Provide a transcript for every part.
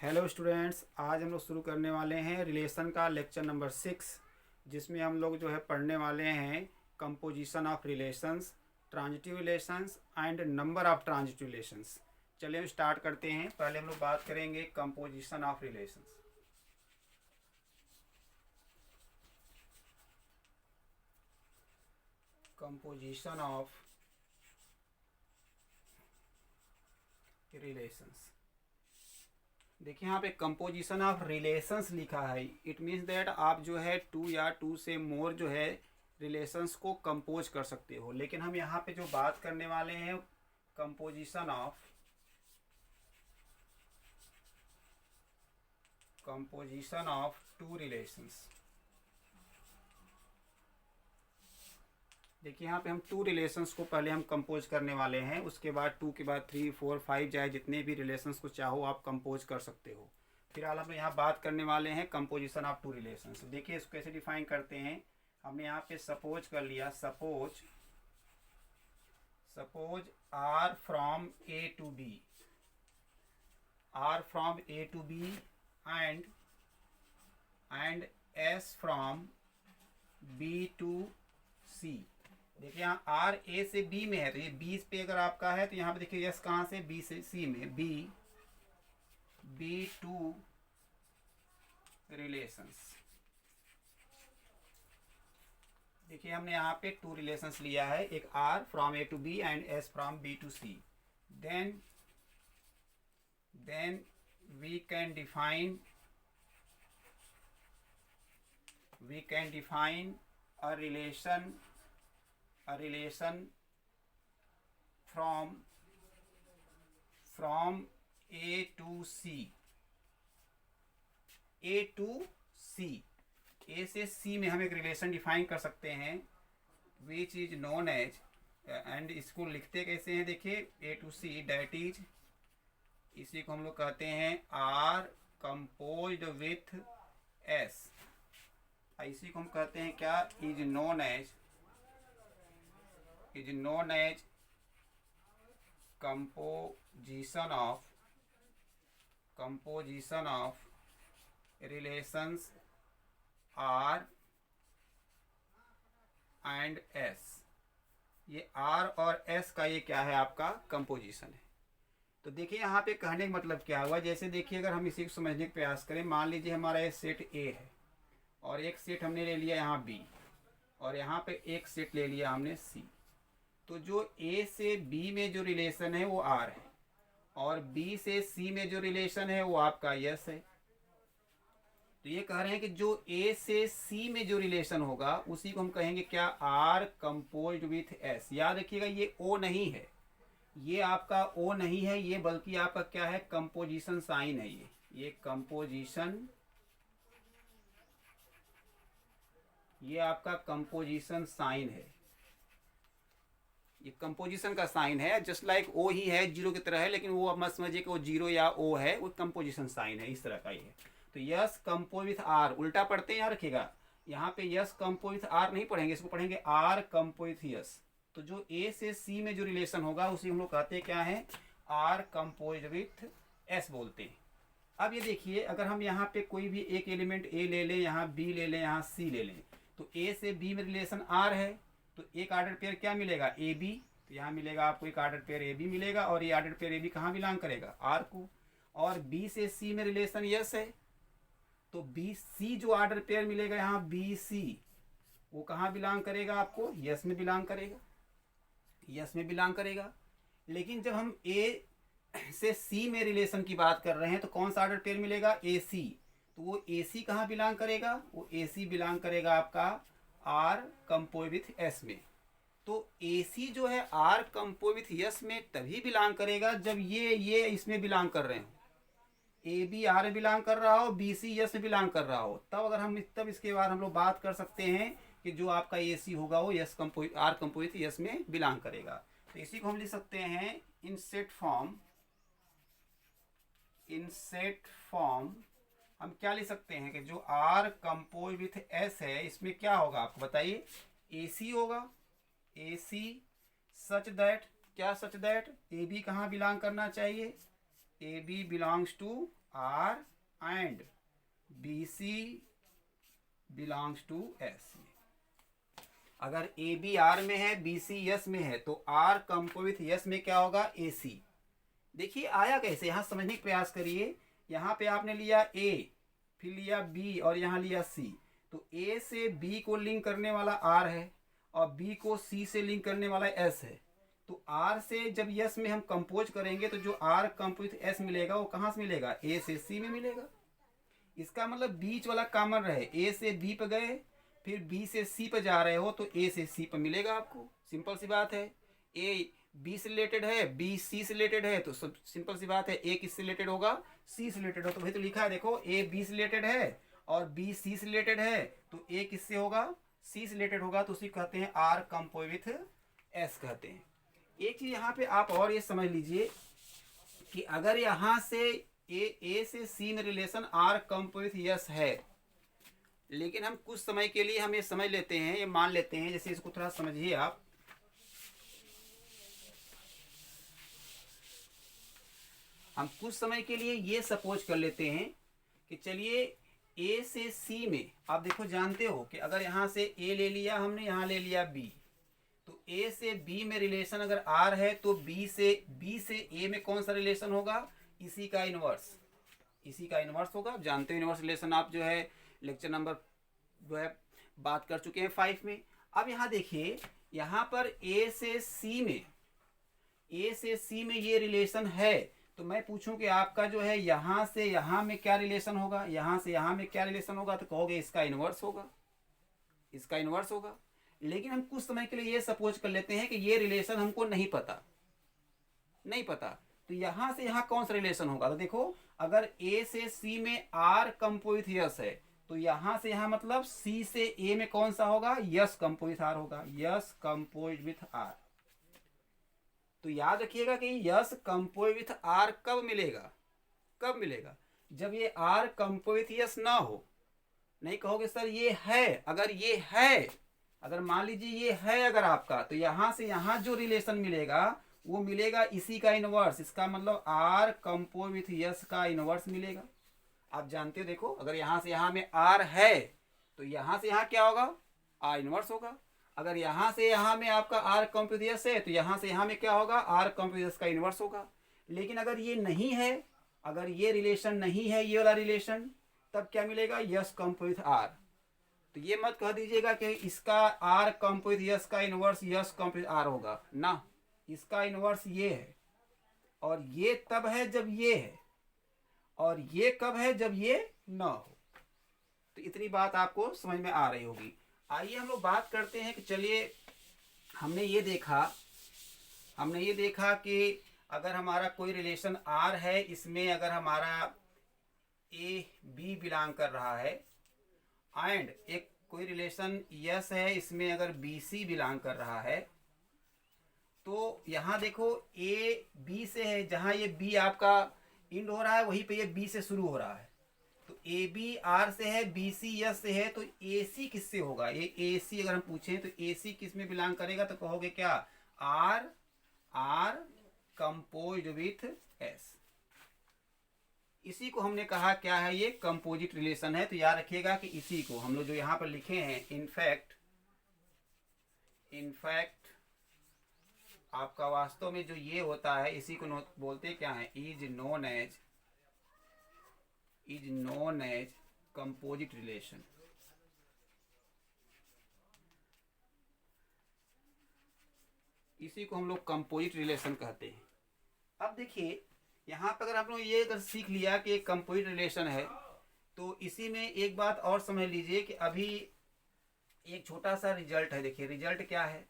Hello students, आज हम लोग शुरू करने वाले हैं रिलेशन का लेक्चर नंबर 6, जिसमें हम लोग जो है पढ़ने वाले हैं composition of relations, transitive relations and number of transitive relations. चलिए हम स्टार्ट करते हैं। पहले हम लोग बात करेंगे composition of relations. Composition of relations. देखिए यहाँ पे कंपोजिशन ऑफ रिलेशंस लिखा है। इट मीन्स दैट आप जो है टू या टू से मोर जो है रिलेशंस को कंपोज कर सकते हो। लेकिन हम यहाँ पे जो बात करने वाले हैं कंपोजिशन ऑफ टू रिलेशंस। देखिए यहाँ पे हम टू रिलेशंस को पहले हम कंपोज करने वाले हैं, उसके बाद टू के बाद 3, 4, 5 जाए जितने भी रिलेशंस को चाहो आप कंपोज कर सकते हो। फिलहाल हम यहाँ बात करने वाले हैं कंपोजिशन ऑफ टू रिलेशंस। देखिए इसको कैसे डिफाइन करते हैं। हमने यहाँ पे सपोज कर लिया, suppose R from A to B, R from A to B and S from B to C. देखिए यहाँ आर ए से बी में है, तो ये बी पे अगर आपका है तो यहाँ पे देखिए यस कहाँ से, बी से सी में, बी टू रिलेशंस। देखिए हमने यहाँ पे टू रिलेशंस लिया है, एक R from A to B and S from B to C. Then we can define a relation from A to C, A to C, A से C में हम एक रिलेशन डिफाइन कर सकते हैं which is known as, and इसको लिखते कैसे हैं देखिए, A to C that is, इसी को हम लोग कहते हैं R कंपोज्ड विथ S। इसी को हम कहते हैं क्या, is known as composition of relations R and S। ये R और S का ये क्या है, आपका कंपोजिशन है। तो देखिए यहाँ पे कहने का मतलब क्या हुआ, जैसे देखिए अगर हम इसी को समझने का प्रयास करें, मान लीजिए हमारा ये सेट A है और एक सेट हमने ले लिया यहाँ B, और यहाँ पे एक सेट ले लिया हमने C। तो जो A से B में जो रिलेशन है वो R है, और B से C में जो रिलेशन है वो आपका S है। तो ये कह रहे हैं कि जो A से C में जो रिलेशन होगा उसी को हम कहेंगे क्या, R कंपोज्ड विथ S। याद रखिएगा ये O नहीं है, ये आपका O नहीं है, ये बल्कि आपका क्या है, कंपोजिशन साइन है। ये कंपोजिशन, ये आपका कंपोजिशन साइन है, ये कंपोजिशन का साइन है। जस्ट लाइक ओ ही है, जीरो की तरह है, लेकिन वो आप मत समझिए कि वो जीरो या ओ है, वो कंपोजिशन साइन है, इस तरह का ही है। तो यस कंपोज विथ आर, उल्टा पढ़ते हैं, यहाँ रखिएगा, यहाँ पे यस कंपोज विथ आर नहीं पढ़ेंगे, इसको पढ़ेंगे आर कंपोज विथ यस। तो जो ए से सी में जो रिलेशन होगा उसी हम लोग कहते हैं क्या है, आर कंपोज विथ एस बोलते हैं। अब ये देखिए अगर हम यहाँ पे कोई भी एक एलिमेंट ए ले लें, यहाँ बी ले लें, यहाँ सी ले लें, तो ए से बी में रिलेशन आर है, तो एक आर्डर पेयर क्या मिलेगा, ए बी। तो यहाँ मिलेगा आपको एक आर्डर पेयर ए बी मिलेगा, और ये आर्डर पेयर ए बी कहाँ बिलोंग करेगा, आर को। और बी से सी में रिलेशन यस है, तो बी सी जो आर्डर पेयर मिलेगा यहाँ बी सी, वो कहाँ बिलोंग करेगा, आपको यस में बिलोंग करेगा, यस में बिलोंग करेगा। लेकिन जब हम ए से सी में रिलेशन की बात कर रहे हैं तो कौन सा आर्डर पेयर मिलेगा, ए सी। तो वो ए सी कहाँ बिलोंग करेगा, वो ए सी बिलोंग करेगा आपका आर कंपोज विथ एस में। तो ए सी जो है आर कंपोज विथ यस में तभी बिलोंग करेगा जब ये इसमें बिलोंग कर रहे हो, ए बी आर में बिलोंग कर रहा हो, बी सी यस में बिलोंग कर रहा हो, तब अगर हम तब इसके बाद हम लोग बात कर सकते हैं कि जो आपका ए सी होगा वो S compose R compose with S में बिलोंग करेगा। तो इसी को हम लिख सकते हैं इन सेट फॉर्म हम क्या लिख सकते हैं कि जो आर कंपोज विथ एस है इसमें क्या होगा, आपको बताइए, ए सी होगा, ए सी सच दैट, क्या सच दैट ए बी कहाँ बिलोंग करना चाहिए, A B belongs to R and B C belongs to S. अगर ए बी आर में है, बी सी एस में है, तो आर कंपोज विथ एस में क्या होगा, ए सी। देखिए आया कैसे, यहाँ समझने का प्रयास करिए। यहाँ पे आपने लिया ए, फिर लिया बी और यहाँ लिया सी। तो ए से बी को लिंक करने वाला आर है और बी को सी से लिंक करने वाला एस है। तो आर से जब एस में हम कंपोज करेंगे तो जो आर कंपोज विथ एस मिलेगा वो कहाँ से मिलेगा, ए से सी में मिलेगा। इसका मतलब बीच वाला कॉमन रहे, ए से बी पे गए, फिर बी से सी पे जा रहे हो तो ए से सी पे मिलेगा आपको। सिंपल सी बात है। ए बी से रिलेटेड है, बी सी से रिलेटेड है, तो सब सिंपल सी बात है, ए किससे रिलेटेड होगा, सी से रिलेटेड हो। तो भाई तो लिखा है देखो, ए बी से रिलेटेड है और बी सी से रिलेटेड है, तो ए किससे होगा, सी से रिलेटेड होगा, तो उसी कहते हैं आर कंपोज विथ एस कहते हैं। एक चीज यहाँ पे आप और ये समझ लीजिए कि अगर यहाँ से ए से सी में relation R compose with S है, लेकिन हम कुछ समय के लिए हम ये समझ लेते हैं, ये मान लेते हैं, जैसे इसको थोड़ा समझिए आप। हम कुछ समय के लिए ये सपोज कर लेते हैं कि चलिए ए से सी में, आप देखो जानते हो कि अगर यहाँ से ए ले लिया हमने, यहाँ ले लिया बी, तो ए से बी में रिलेशन अगर आर है तो बी से ए में कौन सा रिलेशन होगा, इसी का इनवर्स, इसी का इनवर्स होगा। आप जानते हो इनवर्स रिलेशन, आप जो है लेक्चर नंबर जो है बात कर चुके हैं 5 में। अब यहाँ देखिए, यहाँ पर ए से सी में ये रिलेशन है, तो मैं पूछूं कि आपका जो है यहाँ से यहाँ में क्या रिलेशन होगा, यहाँ से यहाँ में क्या रिलेशन होगा, तो कहोगे इसका इनवर्स होगा, इसका इनवर्स होगा। लेकिन हम कुछ समय के लिए ये सपोज कर लेते हैं कि ये रिलेशन हमको नहीं पता, तो यहाँ से यहाँ कौन सा रिलेशन होगा। तो देखो, अगर ए से सी में आर कंपोज विथ यस है, तो यहाँ से यहाँ मतलब सी से ए में कौन सा होगा, यस कंपोज विथ आर होगा, यस कंपोज विथ आर। तो याद रखिएगा कि यस कंपोज विथ आर कब मिलेगा, जब ये आर कंपोज विथ यस ना हो। नहीं कहोगे सर ये है, अगर मान लीजिए ये है अगर आपका, तो यहाँ से यहाँ जो रिलेशन मिलेगा वो मिलेगा इसी का इनवर्स। इसका मतलब आर कंपोज विथ यस का इनवर्स मिलेगा। आप जानते हो, देखो अगर यहाँ से यहाँ में आर है तो यहाँ से यहाँ क्या होगा, आर इनवर्स होगा। अगर यहाँ से यहाँ में आपका आर कंपोज विथ यस है तो यहाँ से यहाँ में क्या होगा, आर कंपोज विथ यस का इनवर्स होगा। लेकिन अगर ये नहीं है, अगर ये रिलेशन नहीं है, ये वाला रिलेशन, तब क्या मिलेगा, यस कंपोज विथ आर। तो ये मत कह दीजिएगा कि इसका आर कंपोज विथ यस का inverse S compose with R होगा ना, इसका इनवर्स ये है, और ये तब है जब ये है, और ये कब है, जब ये ना हो। तो इतनी बात आपको समझ में आ रही होगी। आइए हम लोग बात करते हैं कि चलिए हमने ये देखा कि अगर हमारा कोई रिलेशन आर है, इसमें अगर हमारा ए बी बिलोंग कर रहा है, एंड एक कोई रिलेशन यस है, इसमें अगर बी सी बिलोंग कर रहा है, तो यहाँ देखो ए बी से है, जहाँ ये बी आपका इंड हो रहा है वहीं पे ये बी से शुरू हो रहा है। तो ए बी आर से है, बी सी यस से है, तो ए सी किससे होगा, ये ए सी अगर हम पूछें तो ए सी किस में बिलोंग करेगा, तो कहोगे क्या, आर कंपोज्ड विथ एस। इसी को हमने कहा क्या है, ये कंपोजिट रिलेशन है। तो याद रखिएगा कि इसी को हम लोग जो यहाँ पर लिखे हैं, इनफैक्ट आपका वास्तव में जो ये होता है, इसी को बोलते क्या है, is known as composite relation. इसी को हम लोग कंपोजिट रिलेशन कहते हैं। अब देखिए यहाँ पर अगर आप लोग ये अगर सीख लिया कि एक कंपोजिट रिलेशन है, तो इसी में एक बात और समझ लीजिए कि अभी एक छोटा सा रिजल्ट है। देखिए रिजल्ट क्या है,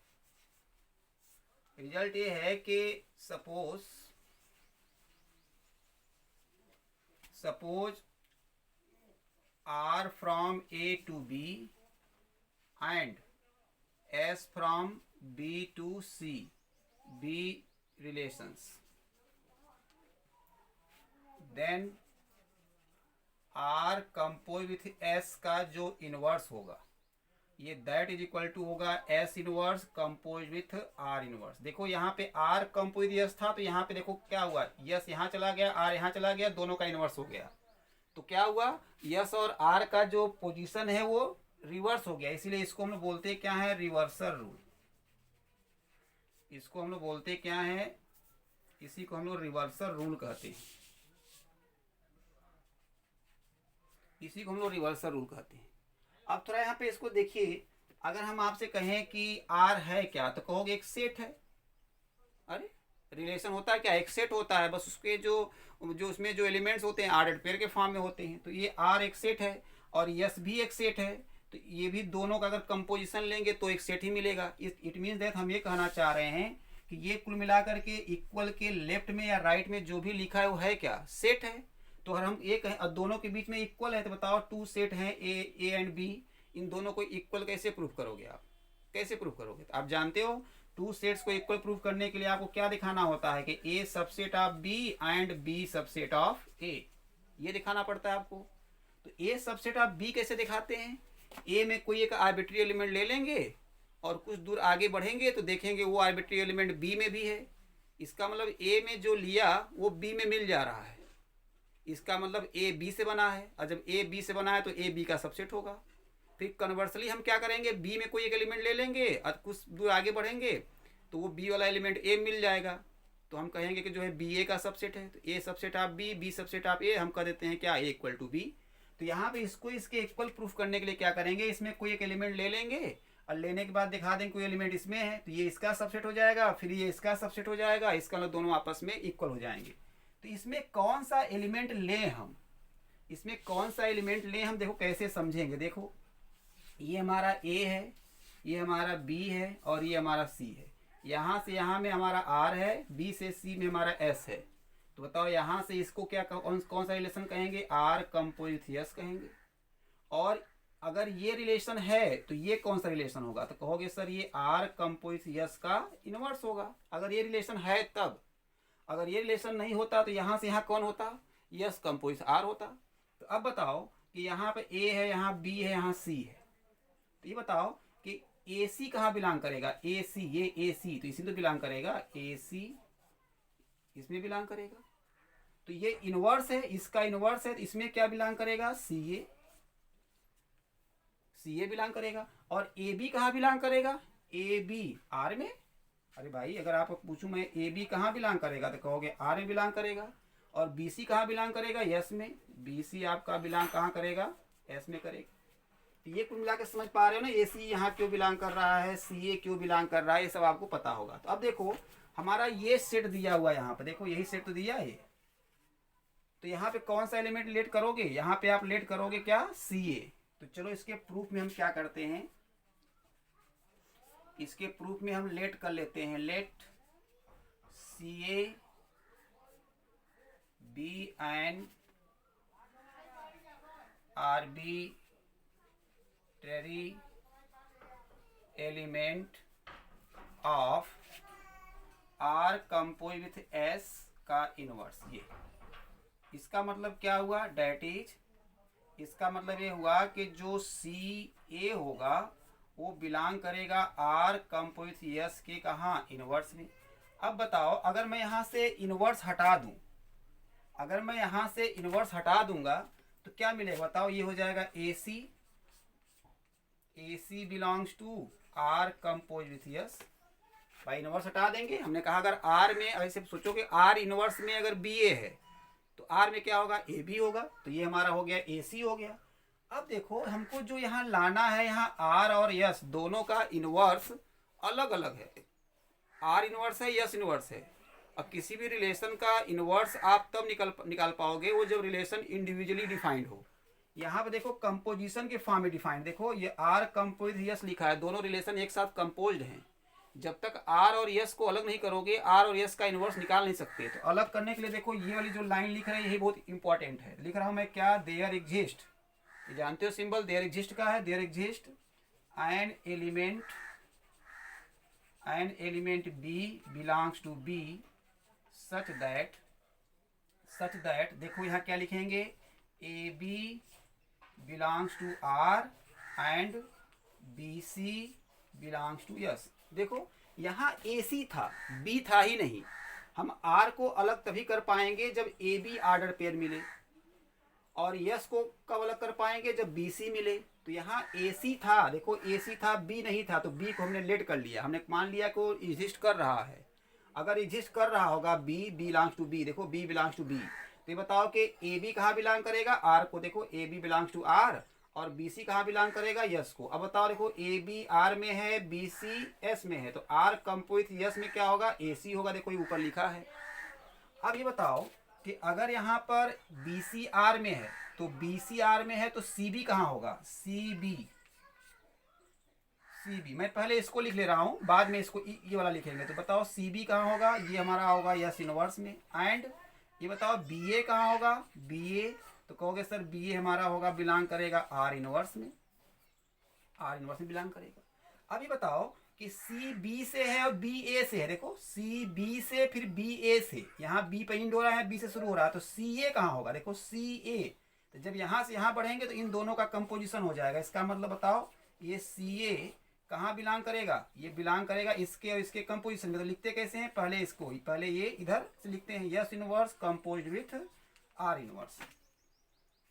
रिजल्ट ये है कि suppose R from A to B and S from B to C be relations, then R compose with S का जो इनवर्स होगा, ये दैट इज इक्वल टू होगा S inverse compose with R inverse. देखो यहाँ पे आर कंपोज यस था, तो यहाँ पे देखो क्या हुआ, यस यहाँ चला गया, आर यहाँ चला गया, दोनों का इनवर्स हो गया। तो क्या हुआ, यस और आर का जो पोजीशन है वो रिवर्स हो गया, इसीलिए इसको हम लोग बोलते हैं क्या है, रिवर्सल रूल। इसको हम लोग बोलते क्या है, इसी को हम लोग रिवर्सल रूल कहते हैं। इसी को हम लोग रिवर्सल रूल कहते हैं। अब थोड़ा यहाँ पे इसको देखिए, अगर हम आपसे कहें कि आर है क्या, तो कहोगे एक सेट है। अरे रिलेशन होता है क्या, एक सेट होता है, बस उसके जो जो उसमें जो एलिमेंट्स होते हैं आर्डर्ड पेयर के फॉर्म में होते हैं। तो ये आर एक सेट है और यस भी एक सेट है, तो ये भी दोनों का अगर कंपोजिशन लेंगे तो एक सेट ही मिलेगा। इट मीन्स दैट हम ये कहना चाह रहे हैं कि ये कुल मिलाकर के इक्वल के लेफ्ट में या राइट में जो भी लिखा है वो है क्या, सेट है। तो अगर हम ये कहें और दोनों के बीच में इक्वल है, तो बताओ टू सेट हैं ए एंड बी, इन दोनों को इक्वल कैसे प्रूफ करोगे आप, कैसे प्रूफ करोगे। तो आप जानते हो टू सेट्स को इक्वल प्रूफ करने के लिए आपको क्या दिखाना होता है कि A subset of B and B subset of A, ये दिखाना पड़ता है आपको। तो ए सबसेट ऑफ बी कैसे दिखाते हैं, ए में कोई एक आर्बिट्री एलिमेंट ले लेंगे और कुछ दूर आगे बढ़ेंगे तो देखेंगे वो आर्बिट्री एलिमेंट बी में भी है। इसका मतलब ए में जो लिया वो बी में मिल जा रहा है, इसका मतलब ए बी से बना है, और जब ए बी से बना है तो ए बी का सबसेट होगा। फिर कन्वर्सली हम क्या करेंगे, बी में कोई एक एलिमेंट ले लेंगे और कुछ दूर आगे बढ़ेंगे तो वो बी वाला एलिमेंट ए मिल जाएगा, तो हम कहेंगे कि जो है बी ए का सबसेट है। तो A subset of B, B subset of A, हम कह देते हैं क्या, ए इक्वल टू बी। तो यहाँ पे इसको इसके इक्वल प्रूफ करने के लिए क्या करेंगे, इसमें कोई एक एलिमेंट ले लेंगे और लेने के बाद दिखा देंगे कोई एलिमेंट इसमें है, तो ये इसका सबसेट हो जाएगा, फिर ये इसका सबसेट हो जाएगा, इसका मतलब दोनों आपस में इक्वल हो जाएंगे। तो इसमें कौन सा एलिमेंट लें हम, इसमें कौन सा एलिमेंट लें हम, देखो कैसे समझेंगे। देखो ये हमारा ए है, ये हमारा बी है और ये हमारा सी है। यहाँ से यहाँ में हमारा आर है, बी से सी में हमारा एस है। तो बताओ यहाँ से इसको क्या कौन सा रिलेशन कहेंगे, आर कंपोजिट यस कहेंगे। और अगर ये रिलेशन है तो ये कौन सा रिलेशन होगा, तो कहोगे सर ये आर कंपोजिट यस का इनवर्स होगा, अगर ये रिलेशन है तब। अगर ये रिलेशन नहीं होता तो यहाँ से यहाँ कौन होता, यस कंपोजिट आर होता। तो अब बताओ कि यहाँ पे ए है, यहाँ बी है, यहाँ सी है, तो ये बताओ कि ए सी कहाँ बिलोंग करेगा, ए सी, ये ए सी तो इसी तो बिलोंग करेगा, ए सी इसमें बिलोंग करेगा। तो ये इनवर्स है, इसका इनवर्स है, तो इसमें क्या बिलोंग करेगा, सी ए, सी ए बिलोंग करेगा। और ए बी कहाँ बिलोंग करेगा, ए बी आर में। अरे भाई अगर आप पूछूं मैं ए बी कहाँ बिलोंग करेगा, तो कहोगे आर में बिलोंग करेगा। और बी सी कहाँ बिलोंग करेगा, यस में, बी सी आपका बिलोंग कहाँ करेगा, एस में करेगा। ये कुल मिला के समझ पा रहे हो ना, ए सी यहाँ क्यों बिलोंग कर रहा है, सी ए क्यों बिलोंग कर रहा है, ये सब आपको पता होगा। तो अब देखो हमारा ये सेट दिया हुआ है यहाँ पे, देखो यही सेट तो दिया है। तो यहाँ पे कौन सा एलिमेंट लेट करोगे, यहाँ पे आप लेट करोगे क्या, सी ए। तो चलो इसके प्रूफ में हम क्या करते हैं, इसके प्रूफ में हम लेट कर लेते हैं, let C A be and arbitrary element of R compose with S का इनवर्स। ये इसका मतलब क्या हुआ, डेट इज, इसका मतलब ये हुआ कि जो सी ए होगा वो बिलोंग करेगा आर कंपोज विथ एस के कहाँ, इनवर्स में। अब बताओ अगर मैं यहाँ से इनवर्स हटा दूं, अगर मैं यहाँ से इनवर्स हटा दूंगा तो क्या मिलेगा, बताओ ये हो जाएगा A C, A C belongs to R compose with S. भाई इनवर्स हटा देंगे, हमने कहा अगर आर में, ऐसे सोचो कि आर इनवर्स में अगर बी ए है तो आर में क्या होगा, ए बी होगा, तो ये हमारा हो गया ए सी हो गया। अब देखो हमको जो यहाँ लाना है, यहाँ आर और यस दोनों का इनवर्स अलग अलग है, आर इनवर्स है, यस इनवर्स है। अब किसी भी रिलेशन का इनवर्स आप तब निकाल पाओगे वो जब रिलेशन इंडिविजुअली डिफाइंड हो। यहाँ पे देखो कंपोजिशन के फॉर्म में डिफाइंड, देखो ये आर कंपोज यस लिखा है, दोनों रिलेशन एक साथ कंपोज्ड हैं। जब तक आर और यस को अलग नहीं करोगे आर और यस का इनवर्स निकाल नहीं सकते। तो अलग करने के लिए देखो ये वाली जो लाइन लिख रहे हैं यही बहुत इंपॉर्टेंट है। लिख रहा हूँ मैं क्या, देयर एग्जिस्ट, ये जानते हो सिंबल देयर एग्जिस्ट का है, there exist an element B belongs to B such that देखो यहाँ क्या लिखेंगे, A B belongs to R and B C belongs to S. देखो यहाँ ए सी था, बी था ही नहीं। हम आर को अलग तभी कर पाएंगे जब ए बी ऑर्डर पेयर मिले, और यस को कब अलग कर पाएंगे जब बी सी मिले। तो यहाँ ए सी था, देखो ए सी था, बी नहीं था, तो बी को हमने लेट कर लिया, हमने मान लिया कि वो एग्जिस्ट कर रहा है। अगर एग्जिस्ट कर रहा होगा बी बिलोंग्स टू बी, देखो बी बिलोंग्स टू बी, तो ये बताओ कि ए बी कहाँ बिलोंग करेगा, आर को। देखो A B belongs to R, और बी सी कहाँ बिलोंग करेगा, यस को। अब बताओ, देखो ए बी आर में है, बी सी एस में है, तो आर कंपोजिट यस में क्या होगा, ए सी होगा। देखो ये ऊपर लिखा है। अब ये बताओ कि अगर यहाँ पर बी सी आर में है, तो बी सी आर में है तो सी बी कहाँ होगा, सी बी। सी बी मैं पहले इसको लिख ले रहा हूँ, बाद में इसको ये वाला लिखेंगे। तो बताओ सी बी कहाँ होगा, ये हमारा होगा यस इनवर्स में। एंड ये बताओ बी ए कहाँ होगा, बी ए, तो कहोगे सर बी ए हमारा होगा बिलोंग करेगा आर इनवर्स में, आर इनवर्स में बिलोंग करेगा। अब ये बताओ कि सी बी से है और बी ए से है। देखो सी बी से फिर बी ए से, यहाँ बी पेंड हो रहा है, बी से शुरू हो रहा है, तो सी ए कहाँ होगा, देखो सी ए। तो जब यहाँ से यहाँ बढ़ेंगे तो इन दोनों का कंपोजिशन हो जाएगा। इसका मतलब बताओ ये सी ए कहाँ बिलोंग करेगा, ये बिलोंग करेगा इसके और इसके कंपोजिशन में। तो लिखते कैसे हैं, पहले इसको, पहले ये इधर से लिखते हैं, yes inverse composed with R inverse.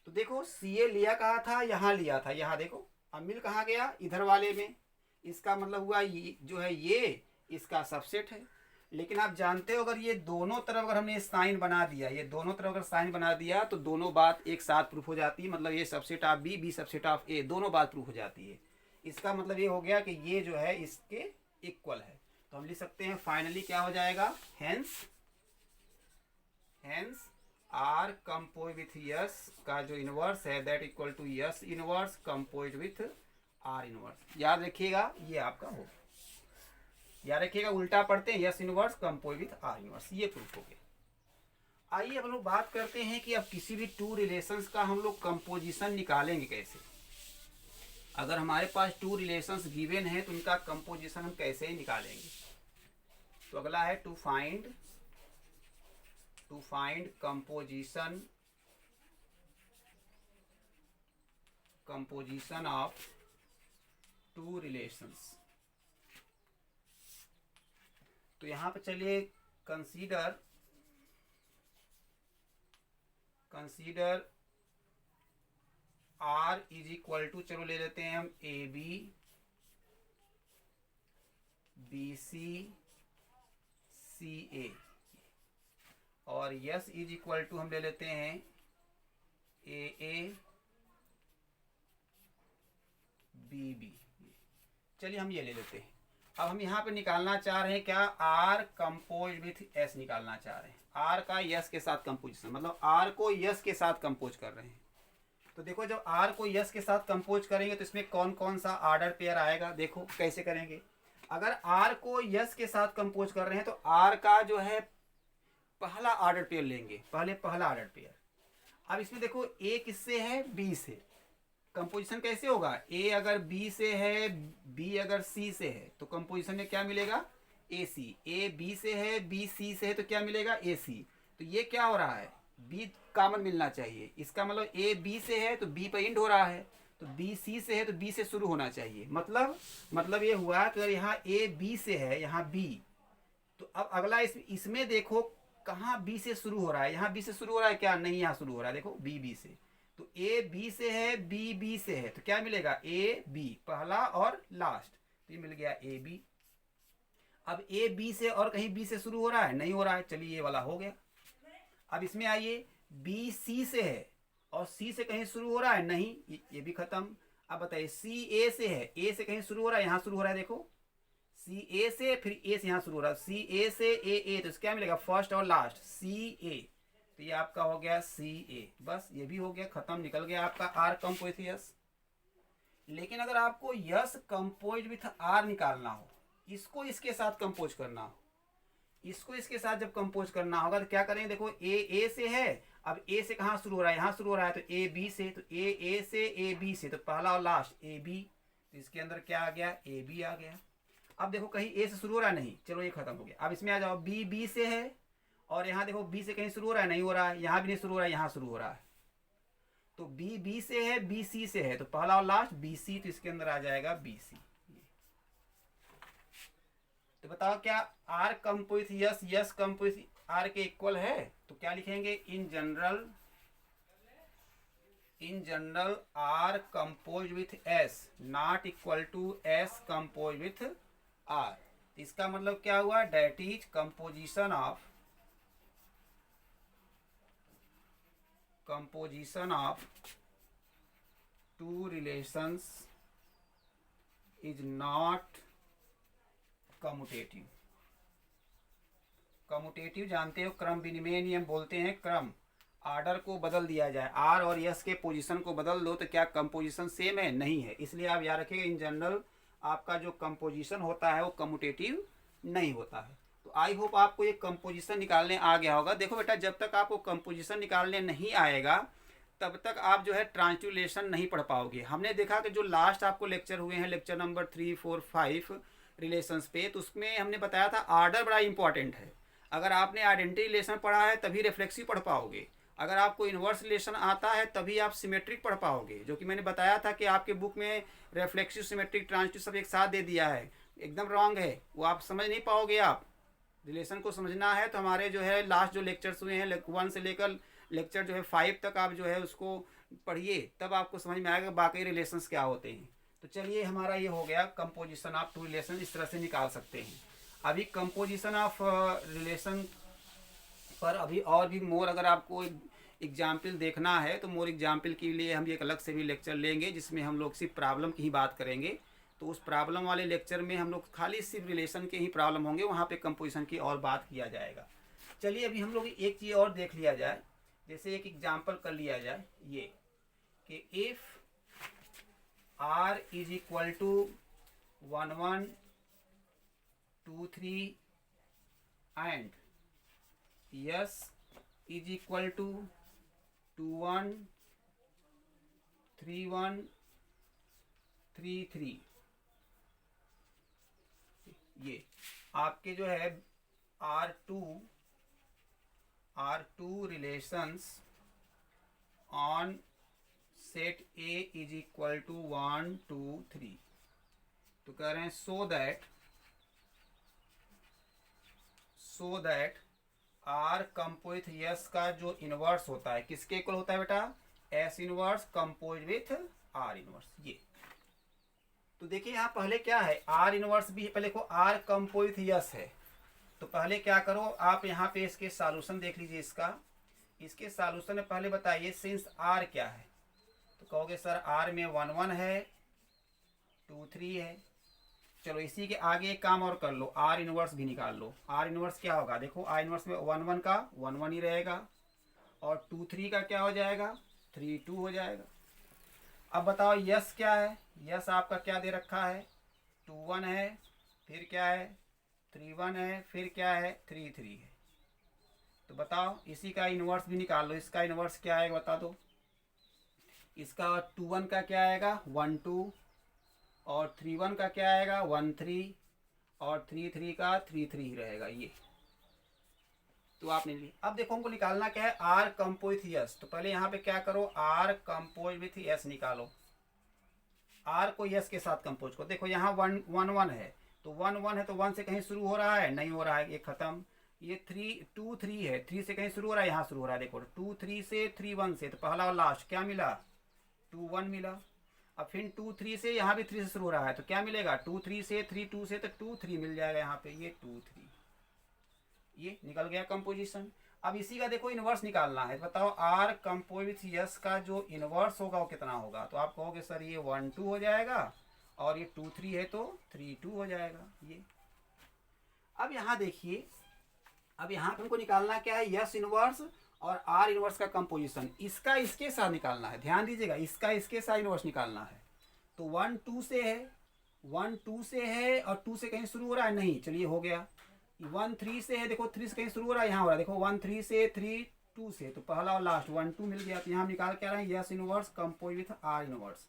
तो देखो सी ए लिया कहाँ था, यहाँ लिया था, यहाँ देखो। अब मिल कहाँ गया, इधर वाले में। इसका मतलब हुआ ये जो है ये इसका सबसेट है। लेकिन आप जानते हो अगर ये दोनों तरफ अगर हमने साइन बना दिया, ये दोनों तरफ अगर साइन बना दिया तो दोनों बात एक साथ प्रूफ हो जाती है। मतलब ये subset of B, B subset of A, दोनों बात प्रूफ हो जाती है। इसका मतलब ये हो गया कि ये जो है इसके इक्वल है। तो हम लिख सकते हैं फाइनली क्या हो जाएगा, hence R compose with S का जो इनवर्स है that equal to S inverse compose with R inverse. याद रखिएगा ये आपका हो, याद रखिएगा उल्टा पढ़ते हैं, yes inverse compose with R inverse, ये प्रूफ हो गया। आइए हम लोग बात करते हैं कि अब किसी भी टू रिलेशंस का हम लोग कंपोजिशन निकालेंगे कैसे। अगर हमारे पास टू रिलेशंस गिवन है तो उनका कंपोजिशन हम कैसे निकालेंगे। तो अगला है to find composition of two relations. तो यहां पे चलिए consider R is equal to, चलो ले लेते हैं हम ए बी, बी सी, सी ए, और यस इज इक्वल टू हम ले लेते हैं ए बी बी। चलिए हम ये ले लेते हैं। अब हम यहाँ पे निकालना चाह रहे हैं क्या, आर कंपोज विथ एस निकालना चाह रहे हैं। आर का यस के साथ कंपोजिशन, मतलब आर को यस के साथ कंपोज कर रहे हैं। तो देखो जब आर को यस के साथ कंपोज करेंगे तो इसमें कौन कौन सा ऑर्डर पेयर आएगा, देखो कैसे करेंगे। अगर आर को यस के साथ कंपोज कर रहे हैं तो आर का जो है पहला ऑर्डर पेयर लेंगे, पहला ऑर्डर पेयर। अब इसमें देखो ए किससे है, बी से। कंपोजिशन कैसे होगा, ए अगर बी से है, बी अगर सी से है, तो कंपोजिशन में क्या मिलेगा, ए सी। ए बी से है, बी सी से है, तो क्या मिलेगा, ए सी। तो ये क्या हो रहा है, बी कॉमन मिलना चाहिए। इसका मतलब ए बी से है तो बी पर एंड हो रहा है, तो बी सी से है तो बी से शुरू होना चाहिए। मतलब ये हुआ कि अगर यहाँ ए बी से है, यहाँ बी, तो अब अगला इसमें देखो कहाँ बी से शुरू हो रहा है, यहाँ बी से शुरू हो रहा है क्या, नहीं, यहाँ शुरू हो रहा है, देखो बी से। तो ए बी से है, बी से है, तो क्या मिलेगा, ए बी पहला और लास्ट, तो ये मिल गया ए बी। अब ए बी से और कहीं बी से शुरू हो रहा है, नहीं हो रहा है, चलिए ये वाला हो गया। अब इसमें आइए, बी सी से है और सी से कहीं शुरू हो रहा है, नहीं, ये भी खत्म। अब बताइए सी ए से है, ए से कहीं शुरू हो रहा है, यहाँ शुरू हो रहा है, देखो सी ए से, फिर ए से यहाँ शुरू हो रहा है, सी ए से ए, तो क्या मिलेगा, फर्स्ट और लास्ट सी ए, तो ये आपका हो गया सी ए। बस ये भी हो गया, खत्म, निकल गया आपका आर कंपोज विथ यस। लेकिन अगर आपको यस कंपोज विथ आर निकालना हो, इसको इसके साथ कंपोज करना हो, इसको इसके साथ जब कंपोज करना होगा तो क्या करेंगे, देखो ए से है, अब ए से कहाँ शुरू हो रहा है, यहाँ शुरू हो रहा है, तो ए बी से, तो ए से ए बी से, तो पहला और लास्ट ए बी, तो इसके अंदर क्या आ गया, ए बी आ गया। अब देखो कहीं ए से शुरू हो रहा है, नहीं, चलो ये खत्म हो गया। अब इसमें आ जाओ, बी से है और यहाँ देखो बी से कहीं शुरू हो रहा है, नहीं हो रहा है, यहाँ भी नहीं शुरू हो रहा है, यहाँ शुरू हो रहा है, तो बी बी से है, बी सी से है, तो पहला और लास्ट बी सी, तो इसके अंदर आ जाएगा बी सी। तो बताओ क्या R compose S, S compose R के इक्वल है? तो क्या लिखेंगे? In general R compose with S not equal to S compose with R. इसका मतलब क्या हुआ? That is composition of two relations is not commutative. Commutative जानते हो, क्रम विनिमय नियम बोलते हैं, क्रम आर्डर को बदल दिया जाए, आर और यस के पोजीशन को बदल दो तो क्या कंपोजिशन सेम है? नहीं है। इसलिए आप याद रखिएगा इन जनरल आपका जो कंपोजिशन होता है वो कम्यूटेटिव नहीं होता है। तो आई होप आपको ये कंपोजिशन निकालने आ गया होगा। देखो बेटा, जब तक आपको कंपोजिशन निकालने नहीं आएगा तब तक आप जो है ट्रांसलेशन नहीं पढ़ पाओगे। हमने देखा कि जो लास्ट आपको लेक्चर हुए हैं, लेक्चर नंबर 3, 4, 5 रिलेशंस पे, तो उसमें हमने बताया था आर्डर बड़ा इंपॉर्टेंट है। अगर आपने आइडेंटिटी रिलेशन पढ़ा है तभी रिफ्लेक्सिव पढ़ पाओगे। अगर आपको इन्वर्स रिलेशन आता है तभी आप सिमेट्रिक पढ़ पाओगे, जो कि मैंने बताया था कि आपके बुक में रिफ्लेक्सिव, सिमेट्रिक, ट्रांजिटिव सब एक साथ दे दिया है। एकदम रॉन्ग है, वो आप समझ नहीं पाओगे। आप रिलेशन को समझना है तो हमारे जो है लास्ट जो लेक्चर्स हुए हैं 1 से लेकर लेक्चर जो है 5 तक आप जो है उसको पढ़िए, तब आपको समझ में आएगा बाकी रिलेशंस क्या होते हैं। तो चलिए, हमारा ये हो गया कंपोजिशन ऑफ टू रिलेशन, इस तरह से निकाल सकते हैं। अभी कंपोजिशन ऑफ रिलेशन पर अभी और भी मोर अगर आपको एग्जाम्पल देखना है तो मोर एग्जाम्पल के लिए हम एक अलग से भी लेक्चर लेंगे, जिसमें हम लोग सिर्फ प्रॉब्लम की ही बात करेंगे। तो उस प्रॉब्लम वाले लेक्चर में हम लोग खाली सिर्फ रिलेशन के ही प्रॉब्लम होंगे, वहाँ पे कंपोजिशन की और बात किया जाएगा। चलिए, अभी हम लोग एक चीज़ और देख लिया जाए, जैसे एक एग्जाम्पल कर लिया जाए ये कि if R is equal to 1 1 2 3 and S is equal to 2 1 3 1 3 3। ये आपके जो है R2 relations on set A is equal to 1 2 3। तो कह रहे हैं so that R compose S का जो इनवर्स होता है किसके इक्वल होता है बेटा? S inverse compose with R inverse. ये तो देखिए यहाँ पहले क्या है, आर इनवर्स भी पहले को आर कंपोज विथ यस है। तो पहले क्या करो आप यहाँ पे इसके सॉल्यूशन देख लीजिए। इसके सॉल्यूशन में पहले बताइए सिंस आर क्या है। तो कहोगे सर आर में 1 1 है, 2 3 है। चलो इसी के आगे एक काम और कर लो, आर इनवर्स भी निकाल लो। आर इनवर्स क्या होगा? देखो आर इनवर्स में 1 1 का 1 1 ही रहेगा, और 2 3 का क्या हो जाएगा? 3 2 हो जाएगा। अब बताओ यस क्या है? यस आपका क्या दे रखा है? 2 1 है, फिर क्या है? 3 1 है, फिर क्या है? 3 3 है। तो बताओ इसी का इनवर्स भी निकाल लो। इसका इनवर्स क्या आएगा बता दो? इसका 2 1 का क्या आएगा? 1 2, और 3 1 का क्या आएगा? 1 3, और 3 3 का 3 3 ही रहेगा। ये तो आपने लिया। अब देखो हमको निकालना क्या है? R compose with S. तो पहले यहाँ पे क्या करो, आर कंपोज विथ यस निकालो। आर को यस के साथ कंपोज करो। देखो यहाँ 1 1 1 है, तो 1 1 है तो 1 से कहीं शुरू हो रहा है? नहीं हो रहा है, ये खत्म। ये 3 2 3 है, 3 से कहीं शुरू हो रहा है? यहाँ शुरू हो रहा है। देखो 2 3 से 3 1 से, तो पहला और लास्ट क्या मिला? 2 1 मिला। अब फिर 2 3 से यहाँ भी 3 से शुरू हो रहा है, तो क्या मिलेगा? 2 3 से 3 2 से, तो 2 3 मिल जाएगा यहाँ पे। ये 2 3, ये निकल गया कंपोजिशन। अब इसी का देखो इनवर्स निकालना है। बताओ आर कंपोज विथ यस का जो इनवर्स होगा वो कितना होगा? तो आप कहोगे सर ये 1 2 हो जाएगा, और ये 2 3 है तो 3 2 हो जाएगा। ये अब यहाँ देखिए, अब यहाँ पे हमको निकालना क्या है? यस इनवर्स और आर इनवर्स का कंपोजिशन। इसका इसके साथ निकालना है, ध्यान दीजिएगा, इसका इसके साथ इनवर्स निकालना है। तो 1 2 से है, 1 2 से है, और 2 से कहीं शुरू हो रहा है? नहीं, चलिए हो गया। 1 3 से है, देखो 3 से कहीं शुरू हो रहा है? यहाँ हो रहा है। देखो 1 3 से 3 2 से, तो पहला और लास्ट 1 2 मिल गया। तो यहाँ हम निकाल के आ रहे हैं yes inverse compose with R inverse.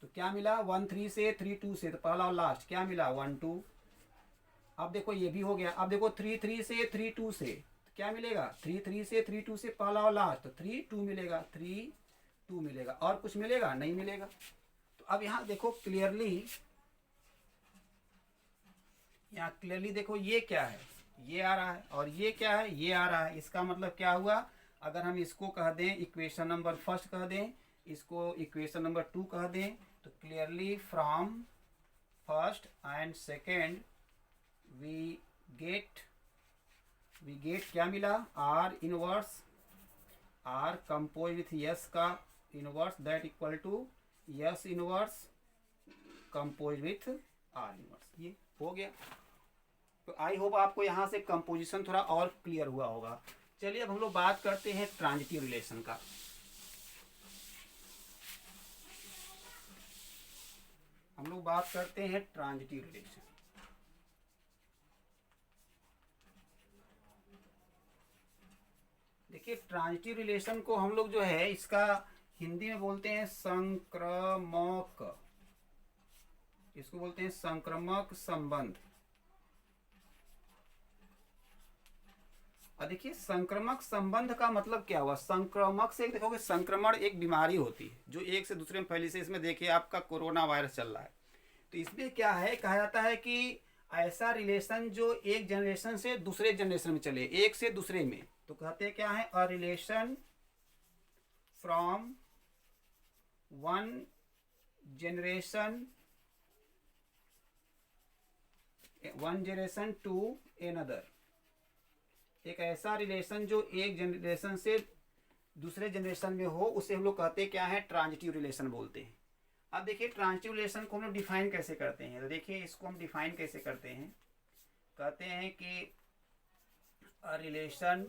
तो क्या मिला? 1 3 से 3 2 से, तो पहला और लास्ट क्या मिला? 1 2। अब देखो ये भी हो गया। अब देखो 3 3 से 3 2 से, तो क्या मिलेगा? 3 3 से 3 2 से पहला और लास्ट, तो 3 2 मिलेगा। 3 टू मिलेगा, और कुछ मिलेगा नहीं मिलेगा। तो अब यहाँ देखो क्लियरली, यहाँ क्लियरली देखो ये क्या है, ये आ रहा है, और ये क्या है, ये आ रहा है। इसका मतलब क्या हुआ, अगर हम इसको कह दें इक्वेशन नंबर फर्स्ट कह दें, इसको इक्वेशन नंबर टू कह दें, तो clearly from first and second we get क्या मिला, R inverse, R compose with S का inverse that equal to S inverse compose with R inverse. ये हो गया। तो आई होप आपको यहाँ से कंपोजिशन थोड़ा और क्लियर हुआ होगा। चलिए अब हम लोग बात करते हैं ट्रांजिटिव रिलेशन का। हम लोग बात करते हैं ट्रांजिटिव रिलेशन। देखिए ट्रांजिटिव रिलेशन को हम लोग जो है इसका हिंदी में बोलते हैं संक्रामक, इसको बोलते हैं संक्रामक संबंध। और देखिए संक्रामक संबंध का मतलब क्या हुआ, संक्रामक से देखोगे संक्रमण एक बीमारी होती है जो एक से दूसरे में फैली से, इसमें देखिए आपका कोरोना वायरस चल रहा है, तो इसमें क्या है, कहा जाता है कि ऐसा रिलेशन जो एक जनरेशन से दूसरे जनरेशन में चले, एक से दूसरे में, तो कहते हैं क्या है, a relation from one generation to another. एक ऐसा रिलेशन जो एक जनरेशन से दूसरे जनरेशन में हो, उसे हम लोग कहते हैं क्या है, ट्रांजिटिव रिलेशन बोलते हैं। अब देखिए ट्रांजिटिव रिलेशन को हम लोग डिफाइन कैसे करते हैं, तो देखिए इसको हम डिफाइन कैसे करते हैं, कहते हैं कि a relation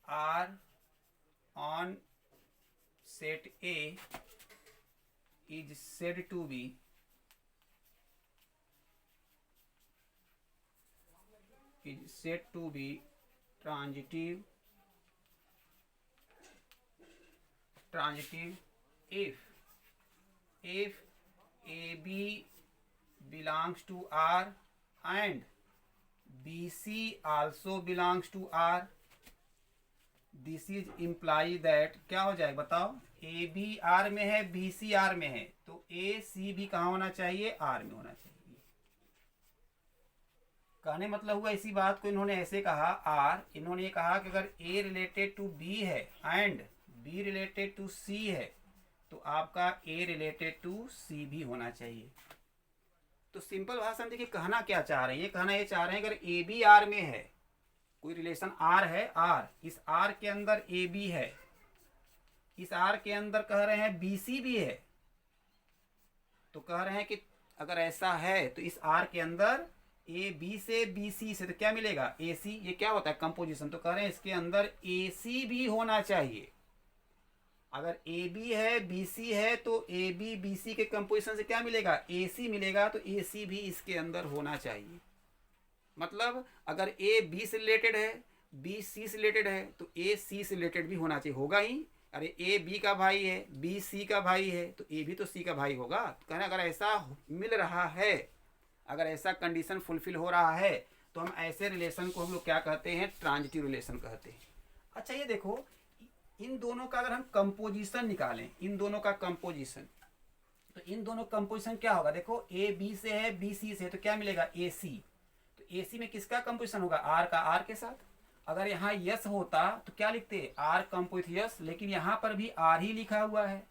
R on set A is said to be transitive if AB belongs to R and BC also belongs to R, this is imply that क्या हो जाएगा बताओ, AB R में है, BC R में है, तो AC भी कहाँ होना चाहिए, R में होना चाहिए। कहने मतलब हुआ इसी बात को इन्होंने ऐसे कहा, आर, इन्होंने ये कहा कि अगर ए रिलेटेड टू बी है and B related to C है, तो आपका ए रिलेटेड टू सी भी होना चाहिए। तो सिंपल भाषा में देखिए कहना क्या चाह रहे हैं, ये कहना ये चाह रहे हैं अगर ए बी आर में है, कोई रिलेशन आर है, आर, इस आर के अंदर ए बी है, इस आर के अंदर कह रहे हैं बी सी भी है, तो कह रहे हैं कि अगर ऐसा है तो इस आर के अंदर ए बी से बी सी से तो क्या मिलेगा, ए सी, ये क्या होता है कंपोजिशन, तो कह रहे हैं इसके अंदर ए सी भी होना चाहिए। अगर ए बी है बी सी है तो ए बी बी सी के कंपोजिशन से क्या मिलेगा, ए सी मिलेगा, तो ए सी भी इसके अंदर होना चाहिए। मतलब अगर ए बी से रिलेटेड है, बी सी से रिलेटेड है, तो ए सी से रिलेटेड भी होना चाहिए, होगा ही। अरे ए बी का भाई है, बी सी का भाई है, तो ए भी तो सी का भाई होगा। तो कहना अगर ऐसा मिल रहा है, अगर ऐसा कंडीशन फुलफिल हो रहा है, तो हम ऐसे रिलेशन को हम लोग क्या कहते हैं, ट्रांजिटिव रिलेशन कहते हैं। अच्छा ये देखो इन दोनों का अगर हम कंपोजिशन निकालें, इन दोनों का कंपोजिशन, तो इन दोनों कंपोजिशन क्या होगा, देखो ए बी से है, बी सी से, तो क्या मिलेगा, ए सी, तो ए सी में किसका कंपोजिशन होगा, आर का, आर के साथ। अगर यहाँ यस होता तो क्या लिखते, आर कंपोज यस, लेकिन यहाँ पर भी आर ही लिखा हुआ है,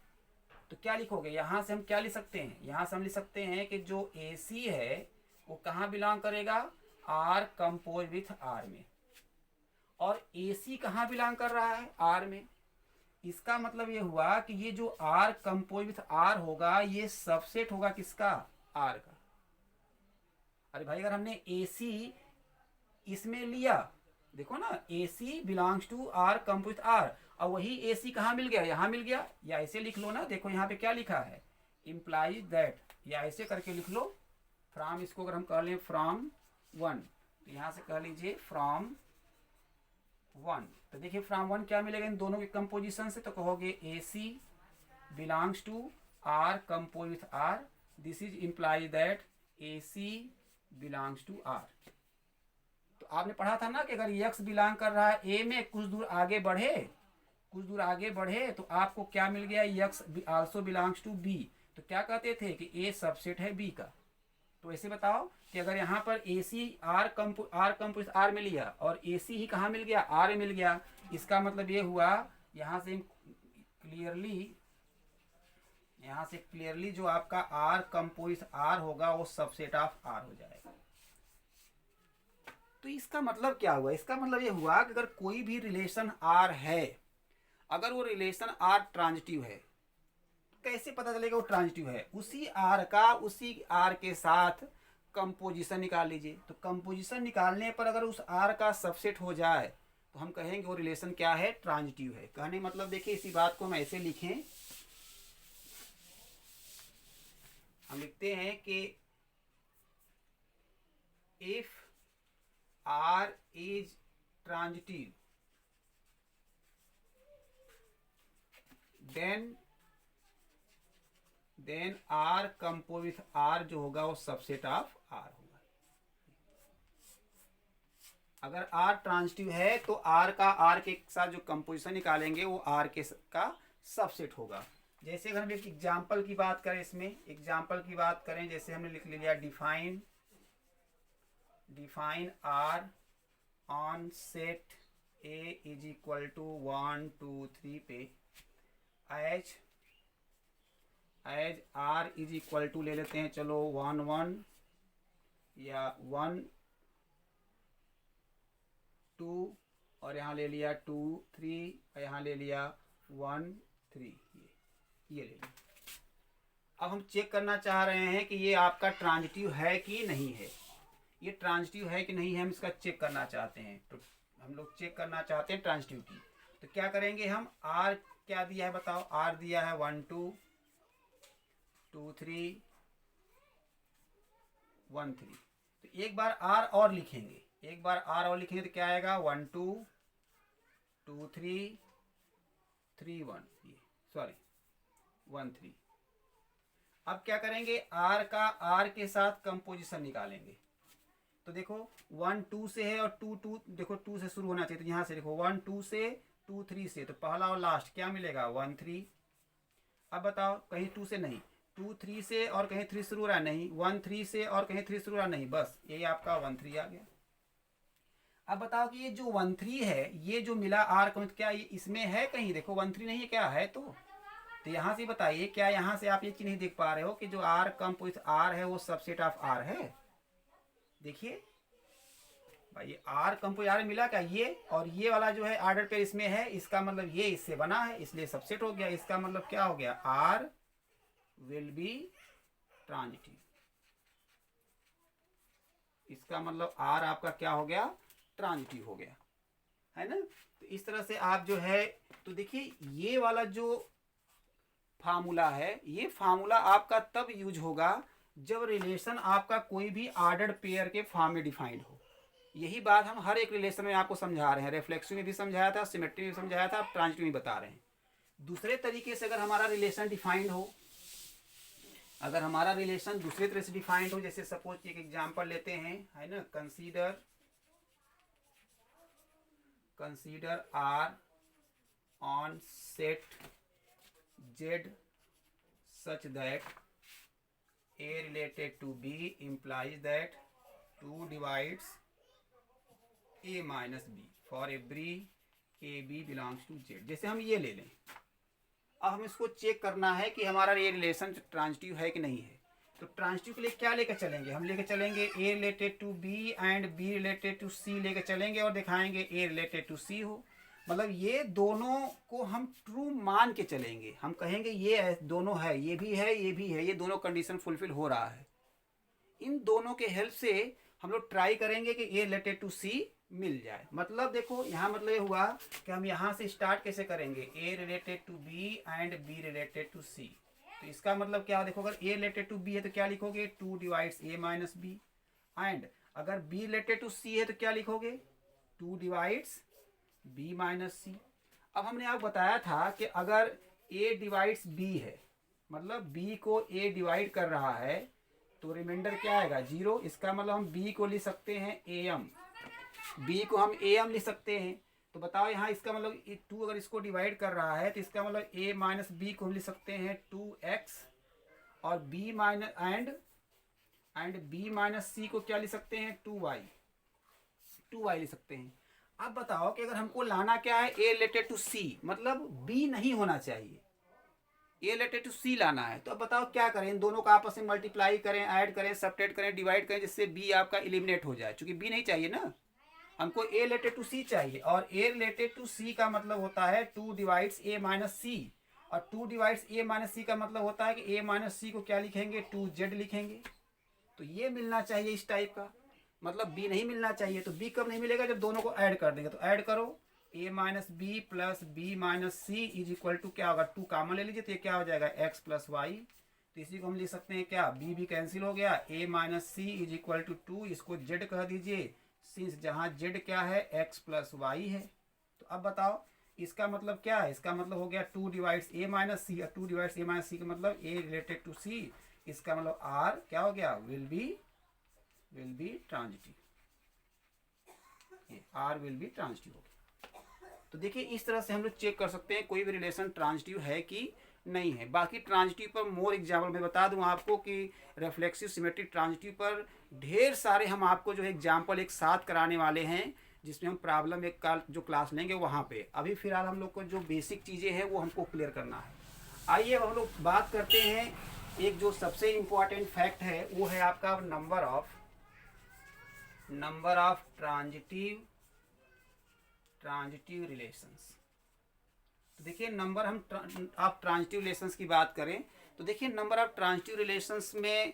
तो क्या लिखोगे, यहाँ से हम क्या लिख सकते हैं, यहाँ से हम लिख सकते हैं कि जो ए सी है वो कहाँ बिलोंग करेगा, आर कंपोज विथ आर में, और ए सी कहाँ बिलोंग कर रहा है, आर में। इसका मतलब ये हुआ कि ये जो आर कंपोज विथ आर होगा, ये सबसेट होगा किसका, आर का। अरे भाई अगर हमने ए सी इसमें लिया, देखो ना, A C belongs to R compose with R, और वही ए सी कहाँ मिल गया, यहाँ मिल गया, या ऐसे लिख लो ना, देखो यहाँ पे क्या लिखा है, इम्प्लाइज दैट, या ऐसे करके लिख लो, फ्रॉम, इसको अगर हम कह लें फ्रॉम वन, तो यहाँ से कह लीजिए फ्रॉम वन, तो देखिए फ्रॉम वन क्या मिलेगा इन दोनों के कंपोजिशन से, तो कहोगे A C belongs to R compose with R, this is implies that A C belongs to R. तो आपने पढ़ा था ना कि अगर यक्स बिलोंग कर रहा है ए में, कुछ दूर आगे बढ़े, कुछ दूर आगे बढ़े तो आपको क्या मिल गया, x also belongs to b, तो क्या कहते थे कि a सबसेट है b का। तो ऐसे बताओ कि अगर यहाँ पर AC R कंपोजिट R मिल गया और AC ही कहाँ मिल गया, R मिल गया, इसका मतलब ये हुआ यहाँ से क्लियरली जो आपका R कंपोजिट R होगा वो सबसेट ऑफ R हो जाएगा। तो इसका मतलब क्या हुआ, इसका मतलब ये हुआ कि अगर कोई भी रिलेशन R है, अगर वो रिलेशन R ट्रांजिटिव है, कैसे पता चलेगा वो ट्रांजिटिव है, उसी R के साथ कंपोजिशन निकाल लीजिए। तो कंपोजिशन निकालने पर अगर उस R का सबसेट हो जाए तो हम कहेंगे वो रिलेशन क्या है, ट्रांजिटिव है। कहने मतलब देखिए इसी बात को हम ऐसे लिखें, हम लिखते हैं कि if R is transitive then R composite R जो होगा वो सबसेट ऑफ R होगा। अगर R ट्रांजिटिव है तो R के साथ जो कंपोजिशन निकालेंगे वो R का सबसेट होगा। जैसे अगर हम एक एग्जाम्पल की बात करें, इसमें एग्जाम्पल की बात करें, जैसे हमने लिख लिया define R on set A is equal to 1 2 3 पे as R is equal to ले लेते हैं, चलो 1 1 या 1 2 और यहाँ ले लिया 2 3 और यहाँ ले लिया 1 3, ये ले लिया। अब हम चेक करना चाह रहे हैं कि ये आपका ट्रांजिटिव है कि नहीं है, ये ट्रांजिटिव है कि नहीं है, हम इसका चेक करना चाहते हैं। तो हम लोग चेक करना चाहते हैं ट्रांजिटिविटी। तो क्या करेंगे हम, R क्या दिया है बताओ, R दिया है 1 2 2 3 1 3। तो एक बार R और लिखेंगे, तो क्या आएगा 1 2 2 3 3 1, ये सॉरी 1 3। अब क्या करेंगे, R के साथ कंपोजिशन निकालेंगे। तो देखो 1 2 से है और 2 2, देखो 2 से शुरू होना चाहिए, तो यहाँ से देखो 1 2 से 2 3 से, तो पहला और लास्ट क्या मिलेगा 1 3। अब बताओ कहीं 2 से नहीं, 2 3 से और कहीं 3 शुरू हो रहा नहीं, 1 3 से और कहीं 3 शुरू हो रहा नहीं, बस यही आपका 1 3 आ गया। अब बताओ कि ये जो 1 3 है, ये जो मिला R का, क्या ये इसमें है कहीं, देखो 1 3 नहीं है, क्या है, तो यहाँ से बताइए क्या यहाँ से आप ये चीज नहीं देख पा रहे हो कि जो R कंपोजिट R है वो सबसेट ऑफ R है। देखिए भाई ये R कंपोजिट R मिला क्या, ये और ये वाला जो है ऑर्डर पेयर इसमें है, इसका मतलब ये इससे बना है इसलिए सबसेट हो गया। इसका मतलब क्या हो गया, R विल बी ट्रांजिटिव। इसका मतलब R आपका क्या हो गया, ट्रांजिटिव हो गया, है ना। तो इस तरह से आप जो है, तो देखिए ये वाला जो फार्मूला है, ये फार्मूला आपका तब यूज होगा जब रिलेशन आपका कोई भी ऑर्डर्ड पेयर के फॉर्म में डिफाइंड हो। यही बात हम हर एक रिलेशन में आपको समझा रहे हैं, रिफ्लेक्सिव में भी समझाया था, सिमेट्री में समझाया था, ट्रांजिटिव में बता रहे हैं। दूसरे तरीके से अगर हमारा रिलेशन डिफाइंड हो, अगर हमारा रिलेशन दूसरे तरह से डिफाइंड हो, जैसे सपोज एक एग्जांपल लेते हैं, है ना, consider R on set Z such that A related to B implies that 2 divides A minus B for every AB belongs to Z। जैसे हम ये ले लें, अब हम इसको चेक करना है कि हमारा ये रिलेशन ट्रांजिटिव है कि नहीं है। तो ट्रांजिटिव के लिए क्या लेकर चलेंगे, हम लेकर चलेंगे A related to B and B related to C लेकर चलेंगे और दिखाएंगे A रिलेटेड टू C हो। मतलब ये दोनों को हम ट्रू मान के चलेंगे, हम कहेंगे ये दोनों है, ये भी है, ये भी है, ये दोनों कंडीशन फुलफिल हो रहा है। इन दोनों के हेल्प से हम लोग ट्राई करेंगे कि ए रिलेटेड टू सी मिल जाए। मतलब देखो यहाँ मतलब ये हुआ कि हम यहाँ से स्टार्ट कैसे करेंगे, A related to B and B related to C. तो इसका मतलब क्या, देखो अगर ए रिलेटेड टू बी है तो क्या लिखोगे, 2 divides A minus B, and अगर बी रिलेटेड टू सी है तो क्या लिखोगे, 2 डिवाइड्स बी माइनस सी। अब हमने आपको बताया था कि अगर a डिवाइड्स b है, मतलब b को a डिवाइड कर रहा है, तो रिमाइंडर क्या आएगा, 0। इसका मतलब हम b को लिख सकते हैं am, b को हम am लिख सकते हैं। तो बताओ यहाँ इसका मतलब 2 अगर इसको डिवाइड कर रहा है तो इसका मतलब a माइनस बी को हम लिख सकते हैं 2x और b minus and b minus C को क्या लिख सकते हैं 2y लिख सकते हैं। अब बताओ कि अगर हमको लाना क्या है a रिलेटेड टू c, मतलब b नहीं होना चाहिए, a रिलेटेड टू c लाना है। तो अब बताओ क्या करें, इन दोनों का आपस में मल्टीप्लाई करें, ऐड करें, सब्ट्रैक्ट करें, डिवाइड करें, जिससे b आपका एलिमिनेट हो जाए, क्योंकि b नहीं चाहिए ना, हमको a रिलेटेड टू c चाहिए। और a रिलेटेड टू c का मतलब होता है 2 डिवाइड्स a माइनस सी, और 2 डिवाइड्स a माइनस सी का मतलब होता है कि a माइनस सी को क्या लिखेंगे 2z लिखेंगे। तो ये मिलना चाहिए इस टाइप का, मतलब b नहीं मिलना चाहिए। तो b कब नहीं मिलेगा, जब दोनों को ऐड कर देंगे। तो ऐड करो a minus B plus B minus C is equal to क्या होगा 2 कामन ले लीजिए तो ये क्या हो जाएगा x प्लस वाई। तो इसी को हम लिख सकते हैं क्या, b भी कैंसिल हो गया, a minus C is equal to 2, इसको z कह दीजिए सिंस जहाँ z क्या है x प्लस वाई है। तो अब बताओ इसका मतलब क्या है, इसका मतलब हो गया 2 डिवाइड्स a माइनस सी, और 2 डिवाइड्स a माइनस सी का मतलब a रिलेटेड टू c, इसका मतलब r क्या हो गया विल बी ट्रांजिटिव, ये r विल बी ट्रांजिटिव हो गया। तो देखिए इस तरह से हम लोग चेक कर सकते हैं कोई भी रिलेशन ट्रांजिटिव है कि नहीं है। बाकी ट्रांजिटिव पर मोर एग्जाम्पल मैं बता दूं आपको कि रिफ्लेक्सिव सिमेट्रिक ट्रांजिटिव पर ढेर सारे हम आपको जो है एग्जाम्पल एक साथ कराने वाले हैं, जिसमें हम प्रॉब्लम एक का जो क्लास लेंगे वहाँ पे। अभी फिलहाल हम लोग को जो बेसिक चीज़ें हैं वो हमको क्लियर करना है। आइए अब हम लोग बात करते हैं, एक जो सबसे इम्पॉर्टेंट फैक्ट है वो है आपका नंबर ऑफ ट्रांजिटिव रिलेशंस। तो देखिए नंबर हम ऑफ ट्रांजिटिव रिलेशंस की बात करें तो देखिए नंबर ऑफ ट्रांजिटिव रिलेशंस में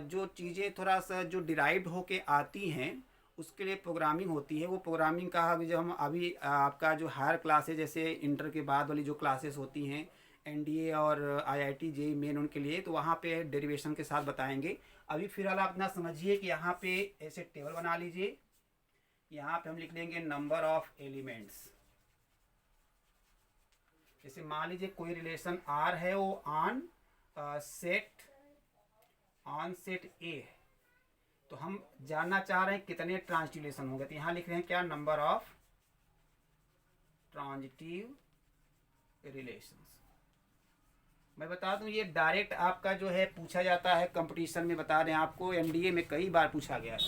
जो चीज़ें थोड़ा सा जो डिराइव्ड होके आती हैं उसके लिए प्रोग्रामिंग होती है। वो प्रोग्रामिंग का अभी जब हम अभी आपका जो हायर क्लासेज जैसे इंटर के बाद वाली जो क्लासेस होती हैं एनडीए और आईआईटी जेईई मेन उनके लिए, तो वहाँ पे डेरिवेशन के साथ बताएंगे। अभी फिलहाल आप इतना समझिए कि यहाँ पे ऐसे टेबल बना लीजिए, यहाँ पे हम लिख लेंगे नंबर ऑफ एलिमेंट्स। जैसे मान लीजिए कोई रिलेशन R है, वो ऑन सेट A है, तो हम जानना चाह रहे हैं कितने ट्रांजिटिव रिलेशन होंगे। तो यहाँ लिख रहे हैं क्या, नंबर ऑफ ट्रांजिटिव रिलेशंस। मैं बता दूं ये डायरेक्ट आपका जो है पूछा जाता है कंपटीशन में, बता दें आपको एनडीए में कई बार पूछा गया है।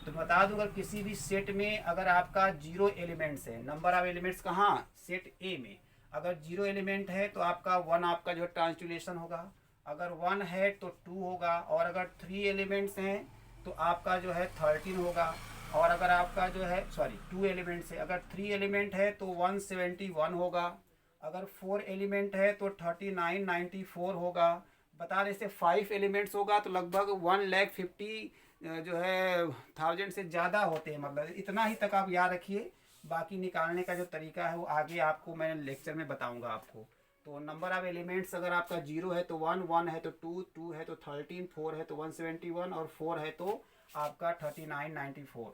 तो बता दूं अगर किसी भी सेट में अगर आपका 0 एलिमेंट्स है, नंबर ऑफ एलिमेंट्स कहाँ, सेट ए में अगर 0 एलिमेंट है तो आपका 1 आपका जो है ट्रांजिटिव रिलेशन होगा, अगर 1 है तो 2 होगा, और अगर 3 एलिमेंट्स हैं तो आपका जो है 13 होगा, और अगर आपका जो है 2 एलिमेंट्स है, अगर 3 एलिमेंट है तो 171 होगा, अगर 4 एलिमेंट है तो 3994 होगा। बता रहे से 5 एलिमेंट्स होगा तो लगभग 150 जो है 1000 से ज़्यादा होते हैं। मतलब इतना ही तक आप याद रखिए, बाकी निकालने का जो तरीका है वो आगे आपको मैं लेक्चर में बताऊंगा आपको। तो नंबर ऑफ एलिमेंट्स अगर आपका 0 है तो 1, 1 है तो 2, 2 है तो 13, 4 है तो 171 और 4 है तो आपका 3994।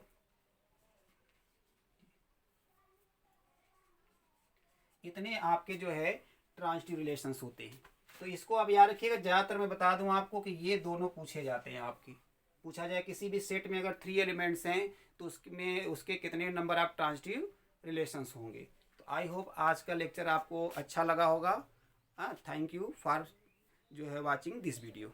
इतने आपके जो है ट्रांजिटिव रिलेशंस होते हैं। तो इसको अब याद रखिएगा, ज़्यादातर मैं बता दूं आपको कि ये दोनों पूछे जाते हैं। आपकी पूछा जाए किसी भी सेट में अगर 3 एलिमेंट्स हैं तो उसमें उसके कितने नंबर ऑफ ट्रांजिटिव रिलेशंस होंगे। तो आई होप आज का लेक्चर आपको अच्छा लगा होगा। थैंक यू फॉर जो है वाचिंग दिस वीडियो।